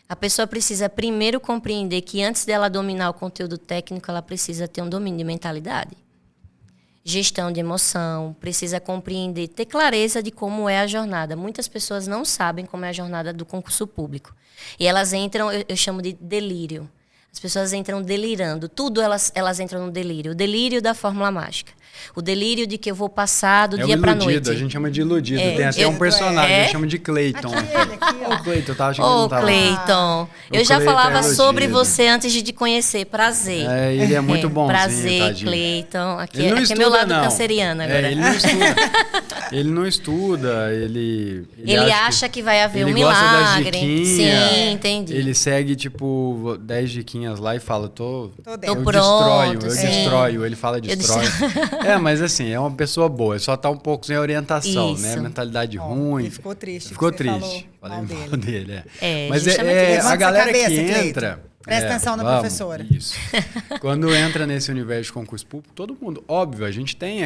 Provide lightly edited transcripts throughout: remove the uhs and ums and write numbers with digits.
A pessoa precisa primeiro compreender que antes dela dominar o conteúdo técnico, ela precisa ter um domínio de mentalidade. Gestão de emoção, precisa compreender, ter clareza de como é a jornada. Muitas pessoas não sabem como é a jornada do concurso público. E elas entram, eu chamo de delírio. As pessoas entram delirando. Tudo elas entram no delírio. O delírio da fórmula mágica. O delírio de que eu vou passar do dia para a noite. A gente chama de iludido. Tem até um personagem, a gente chama de Cleiton. Ô, Cleiton, eu tava achando que não tava. Ô, Cleiton. Eu já falava sobre você antes de te conhecer. Prazer. Ele é muito bom. Prazer, Cleiton. Aqui é meu lado canceriano agora. Ele não estuda. Ele não estuda, ele acha que vai haver um milagre. Ele gosta das diquinhas. Sim, entendi. Ele segue, tipo, 10 diquinhas lá e fala, tô pronto. Eu destroio. Ele fala destrói. Mas assim, é uma pessoa boa. Só tá um pouco sem orientação, isso. né? Mentalidade ruim. Ele ficou triste. Falei mal dele. Mas a galera que entra... Presta atenção na professora. Isso. Quando entra nesse universo de concurso público, todo mundo, óbvio, a gente tem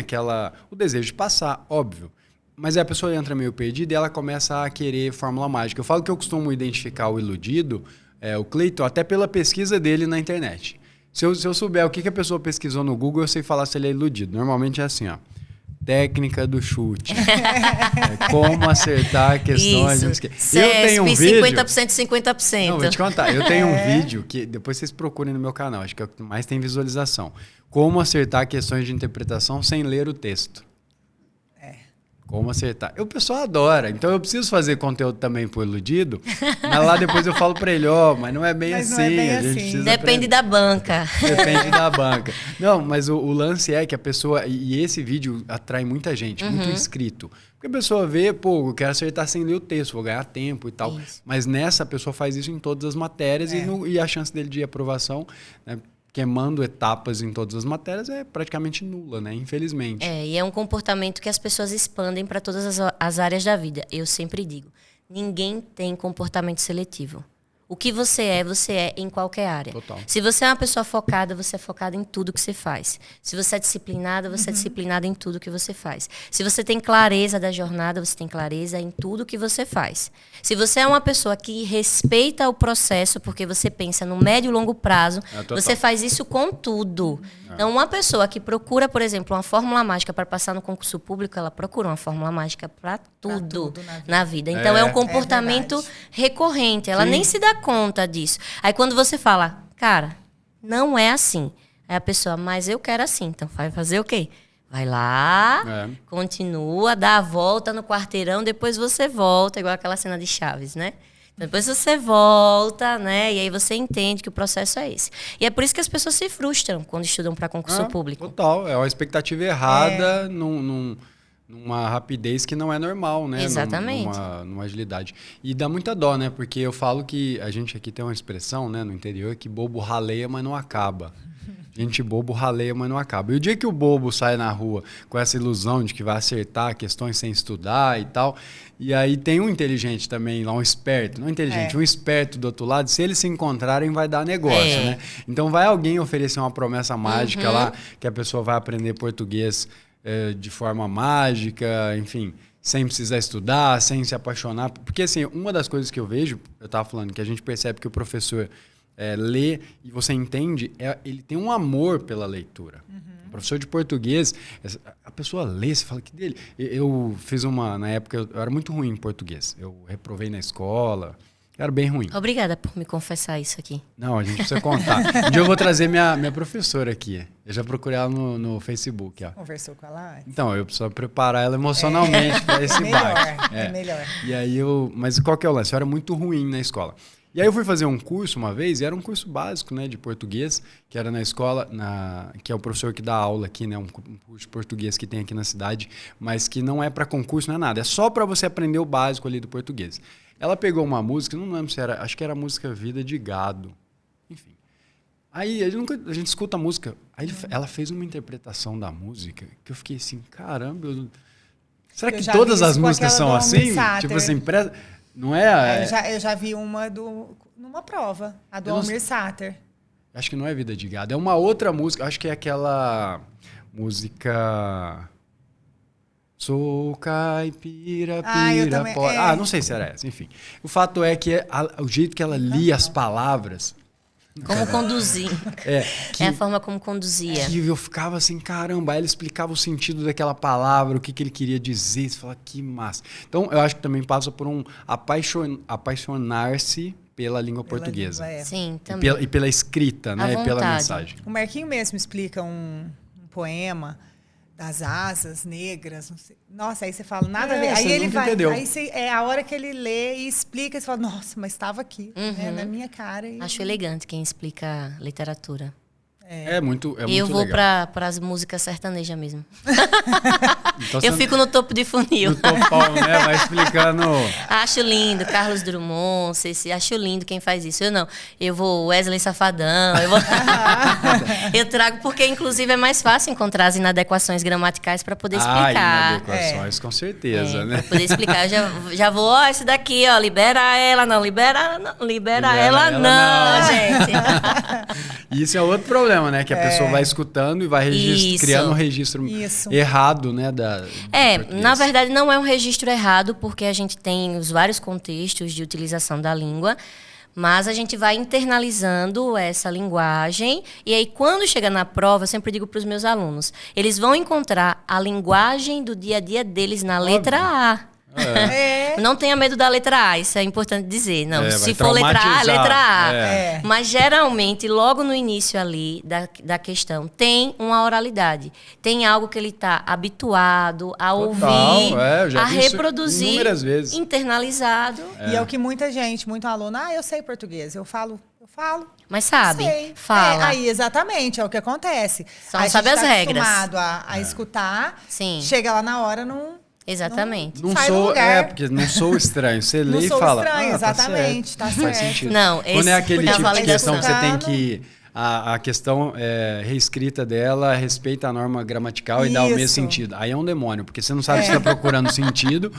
o desejo de passar, óbvio. Mas aí a pessoa entra meio perdida e ela começa a querer fórmula mágica. Eu falo que eu costumo identificar o iludido, o Cleiton, até pela pesquisa dele na internet. Se eu souber o que a pessoa pesquisou no Google, eu sei falar se ele é iludido. Normalmente é assim, ó. Técnica do chute. Como acertar questões. Isso. Eu tenho um vídeo... 50%, 50%. Não, vou te contar. Eu tenho um vídeo que depois vocês procurem no meu canal. Acho que é o que mais tem visualização. Como acertar questões de interpretação sem ler o texto. Como acertar. O pessoal adora. Então eu preciso fazer conteúdo também pro iludido. Mas lá depois eu falo para ele, mas não é bem assim. Não é bem a gente assim. precisa Depende da banca. Depende da banca. Não, mas o lance é que a pessoa... E esse vídeo atrai muita gente, muito inscrito. Porque a pessoa vê, eu quero acertar sem ler o texto, vou ganhar tempo e tal. Isso. Mas nessa, a pessoa faz isso em todas as matérias e a chance dele de aprovação... Né, queimando etapas em todas as matérias é praticamente nula, né? Infelizmente. E é um comportamento que as pessoas expandem para todas as áreas da vida. Eu sempre digo, ninguém tem comportamento seletivo. O que você é em qualquer área. Total. Se você é uma pessoa focada, você é focada em tudo que você faz. Se você é disciplinada, você é disciplinada em tudo que você faz. Se você tem clareza da jornada, você tem clareza em tudo que você faz. Se você é uma pessoa que respeita o processo, porque você pensa no médio e longo prazo, você faz isso com tudo. Então, uma pessoa que procura, por exemplo, uma fórmula mágica para passar no concurso público, ela procura uma fórmula mágica para tudo na vida. Então, é um comportamento recorrente. Ela nem se dá conta disso. Aí, quando você fala, cara, não é assim. Aí a pessoa, mas eu quero assim. Então, vai fazer o quê? Vai lá, continua, dá a volta no quarteirão, depois você volta, igual aquela cena de Chaves, né? Depois você volta, né? E aí você entende que o processo é esse. E é por isso que as pessoas se frustram quando estudam para concurso público. Total. É uma expectativa errada numa rapidez que não é normal, né? Exatamente. Numa agilidade. E dá muita dó, né? Porque eu falo que a gente aqui tem uma expressão, né, no interior, que bobo raleia, mas não acaba. Gente bobo raleia, mas não acaba. E o dia que o bobo sai na rua com essa ilusão de que vai acertar questões sem estudar e tal, e aí tem um inteligente também lá, um esperto, não inteligente, um esperto do outro lado, se eles se encontrarem vai dar negócio, né? Então vai alguém oferecer uma promessa mágica lá, que a pessoa vai aprender português de forma mágica, enfim, sem precisar estudar, sem se apaixonar. Porque assim, uma das coisas que eu vejo, eu estava falando, que a gente percebe que o professor... lê e você entende, ele tem um amor pela leitura. O professor de português, a pessoa lê, você fala que dele. Eu fiz na época, eu era muito ruim em português. Eu reprovei na escola, era bem ruim. Obrigada por me confessar isso aqui. Não, a gente precisa contar. Um dia eu vou trazer minha professora aqui. Eu já procurei ela no Facebook. Ó. Conversou com ela antes? Então, eu preciso preparar ela emocionalmente para esse bate. É melhor. E aí mas qual que é o lance? Eu era muito ruim na escola. E aí eu fui fazer um curso uma vez, e era um curso básico, né, de português, que era na escola, que é o professor que dá aula aqui, né, um curso de português que tem aqui na cidade, mas que não é para concurso, não é nada, é só para você aprender o básico ali do português. Ela pegou uma música, não lembro se era, acho que era a música Vida de Gado, enfim. Aí a gente escuta a música, aí ela fez uma interpretação da música, que eu fiquei assim, caramba, será que todas as músicas são assim? Tipo assim, não é? Eu já vi uma numa prova, a do Almir Sater. Acho que não é Vida de Gado, é uma outra música, acho que é aquela música... Sou caipira, eu também, pora. Não sei se era essa, enfim. O fato é que o jeito que ela lia as palavras... Como conduzir. É a forma como conduzia. Que eu ficava assim, caramba, aí ele explicava o sentido daquela palavra, o que ele queria dizer, você fala, que massa. Então, eu acho que também passa por um apaixonar-se pela língua portuguesa. Língua, Sim, também. E pela escrita, né? E pela mensagem. O Marquinho mesmo explica um poema das asas negras, não sei. Nossa, aí você fala, nada a ver. Aí ele vai, entendeu. aí é a hora que ele lê e explica, você fala, nossa, mas estava aqui, né, na minha cara. Acho elegante quem explica literatura. É muito eu vou para as músicas sertanejas mesmo. Então, eu fico no topo de funil. No topão, né? Vai explicando. Acho lindo, Carlos Drummond, acho lindo quem faz isso. Eu não. Eu vou Wesley Safadão. Eu trago, porque inclusive é mais fácil encontrar as inadequações gramaticais para poder explicar. Inadequações, com certeza, né? Para poder explicar. Eu já vou, esse daqui, ó, libera ela não, libera ela não, gente. Isso é outro problema, né? Que a pessoa vai escutando e vai criando um registro errado, né? Na verdade, não é um registro errado, porque a gente tem os vários contextos de utilização da língua, mas a gente vai internalizando essa linguagem, e aí quando chega na prova, eu sempre digo para os meus alunos, eles vão encontrar a linguagem do dia a dia deles na letra A. Não tenha medo da letra A, isso é importante dizer. Não, se for letra A, letra A. Mas geralmente, logo no início ali da questão, tem uma oralidade. Tem algo que ele está habituado a ouvir, a reproduzir, inúmeras vezes. Internalizado. E é o que muita gente, muito aluno, eu sei português, eu falo. Mas sabe, fala. Aí, exatamente, é o que acontece. Só não sabe as regras. Acostumado a escutar, chega lá na hora, não... Exatamente. Não sou, porque não sou estranho. Você lê e fala. Estranho, exatamente, tá certo. Faz sentido. Não, quando é aquele tipo de questão que você tem que a questão reescrita dela respeita a norma gramatical e dá o mesmo sentido. Aí é um demônio, porque você não sabe se está procurando sentido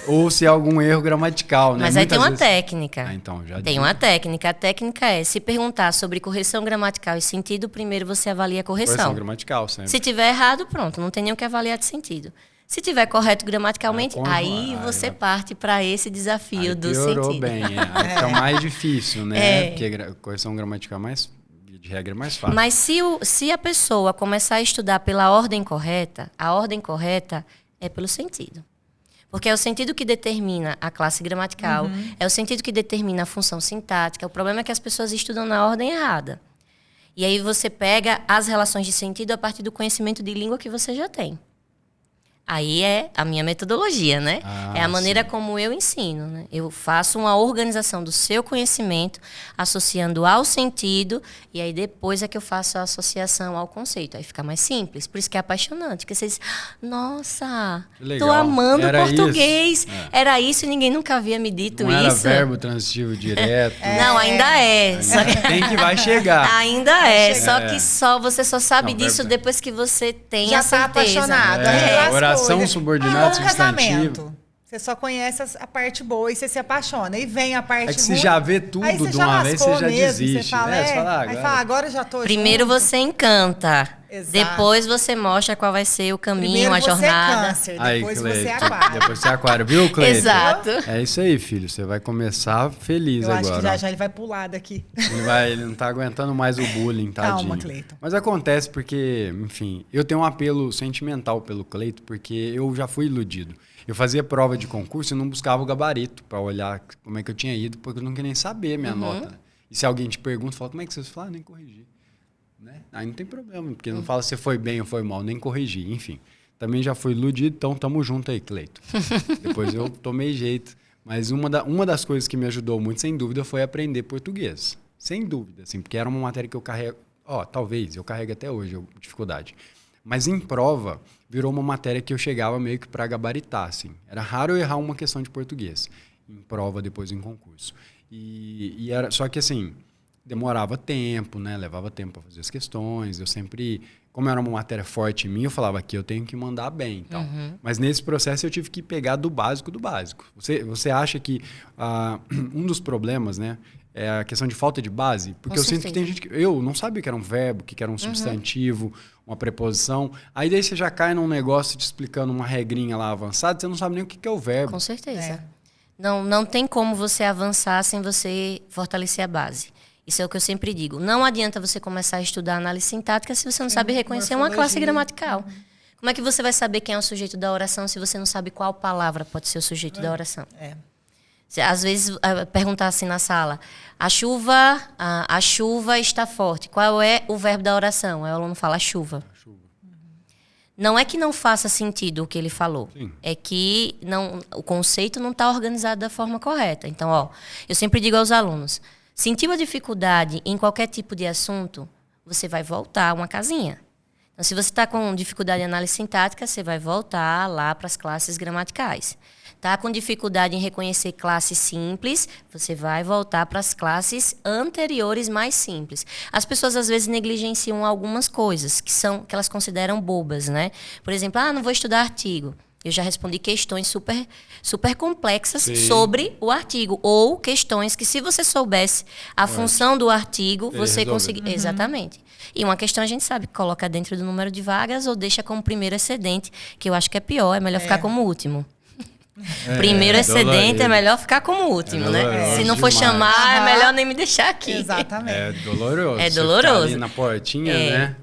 ou se é algum erro gramatical, né? Mas aí tem uma técnica. Então, já tem uma técnica. A técnica é, se perguntar sobre correção gramatical e sentido, primeiro você avalia a correção. Correção gramatical, sempre. Se tiver errado, pronto, não tem nem o que avaliar de sentido. Se tiver correto gramaticalmente, aí você parte para esse desafio do sentido. Piorou bem, aí fica mais difícil, né? Porque correção gramatical de regra é mais fácil. Mas se a pessoa começar a estudar pela ordem correta, a ordem correta é pelo sentido. Porque é o sentido que determina a classe gramatical, é o sentido que determina a função sintática. O problema é que as pessoas estudam na ordem errada. E aí você pega as relações de sentido a partir do conhecimento de língua que você já tem. Aí é a minha metodologia, né? É a maneira como eu ensino, né? Eu faço uma organização do seu conhecimento, associando ao sentido, e aí depois é que eu faço a associação ao conceito. Aí fica mais simples. Por isso que é apaixonante. Porque você diz, nossa, tô amando português. Era isso e ninguém nunca havia me dito não isso. Era verbo transitivo direto. Não, ainda é. Tem que vai chegar. Ainda é. Só que você só sabe disso depois que você tem a certeza. Já tá apaixonado. Oração subordinada substantivo. Você só conhece a parte boa e você se apaixona. E vem a parte ruim. É que você já vê tudo de uma vez, você já desiste. Você fala, aí fala, agora já tô Primeiro junto. Você encanta. Exato. Depois você mostra qual vai ser o caminho, primeiro a jornada. Você é câncer, depois você é aquário. Depois você é aquário, viu, Cleiton? Exato. É isso aí, filho. Você vai começar feliz agora. Eu acho que já ele vai pular daqui. Ele não tá aguentando mais o bullying, tadinho. Calma, Cleiton. Mas acontece porque, enfim, eu tenho um apelo sentimental pelo Cleiton, porque eu já fui iludido. Eu fazia prova de concurso e não buscava o gabarito para olhar como é que eu tinha ido, porque eu não queria nem saber minha nota. E se alguém te pergunta, fala, como é que você fala? Nem corrigi. Né? Aí não tem problema, porque não fala se foi bem ou foi mal, nem corrigir, enfim. Também já fui iludido, então tamo junto aí, Cleiton. Depois eu tomei jeito. Mas uma das coisas que me ajudou muito, sem dúvida, foi aprender português. Sem dúvida, assim, porque era uma matéria que eu carrego... talvez, eu carrego até hoje, dificuldade. Mas em prova, virou uma matéria que eu chegava meio que para gabaritar, assim. Era raro eu errar uma questão de português. Em prova, depois em concurso. E era... Só que, assim... demorava tempo, né? Levava tempo para fazer as questões. Eu sempre, como era uma matéria forte em mim, eu falava que eu tenho que mandar bem, então. Mas nesse processo eu tive que pegar do básico do básico. Você acha que um dos problemas, né, é a questão de falta de base? Porque eu sinto que tem gente que eu não sabia que era um verbo, que era um substantivo, uma preposição. Aí daí você já cai num negócio te explicando uma regrinha lá avançada, você não sabe nem o que é o verbo. Com certeza. É. Não tem como você avançar sem você fortalecer a base. Isso é o que eu sempre digo. Não adianta você começar a estudar análise sintática se você não sabe reconhecer uma classe gramatical. Como é que você vai saber quem é o sujeito da oração se você não sabe qual palavra pode ser o sujeito da oração? Às vezes, perguntar assim na sala, a chuva está forte. Qual é o verbo da oração? Aí o aluno fala, a chuva. Não é que não faça sentido o que ele falou. Sim. É que o conceito não está organizado da forma correta. Então, eu sempre digo aos alunos, sentiu a dificuldade em qualquer tipo de assunto, você vai voltar a uma casinha. Então, se você está com dificuldade em análise sintática, você vai voltar lá para as classes gramaticais. Está com dificuldade em reconhecer classe simples, você vai voltar para as classes anteriores mais simples. As pessoas, às vezes, negligenciam algumas coisas que elas consideram bobas, né? Por exemplo, não vou estudar artigo. Eu já respondi questões super complexas sobre o artigo. Ou questões que, se você soubesse a função do artigo, você conseguiria... Exatamente. E uma questão a gente sabe que coloca dentro do número de vagas ou deixa como primeiro excedente, que eu acho que é pior, é melhor ficar como último. Primeiro excedente é melhor ficar como último, né? Se não for chamar, é melhor nem me deixar aqui. Exatamente. É doloroso. É Você doloroso. ficar ali na portinha, né?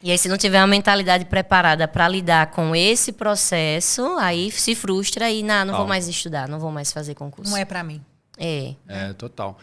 E aí, se não tiver uma mentalidade preparada para lidar com esse processo, aí se frustra e não vou mais estudar, não vou mais fazer concurso. Não é para mim. É. É, total.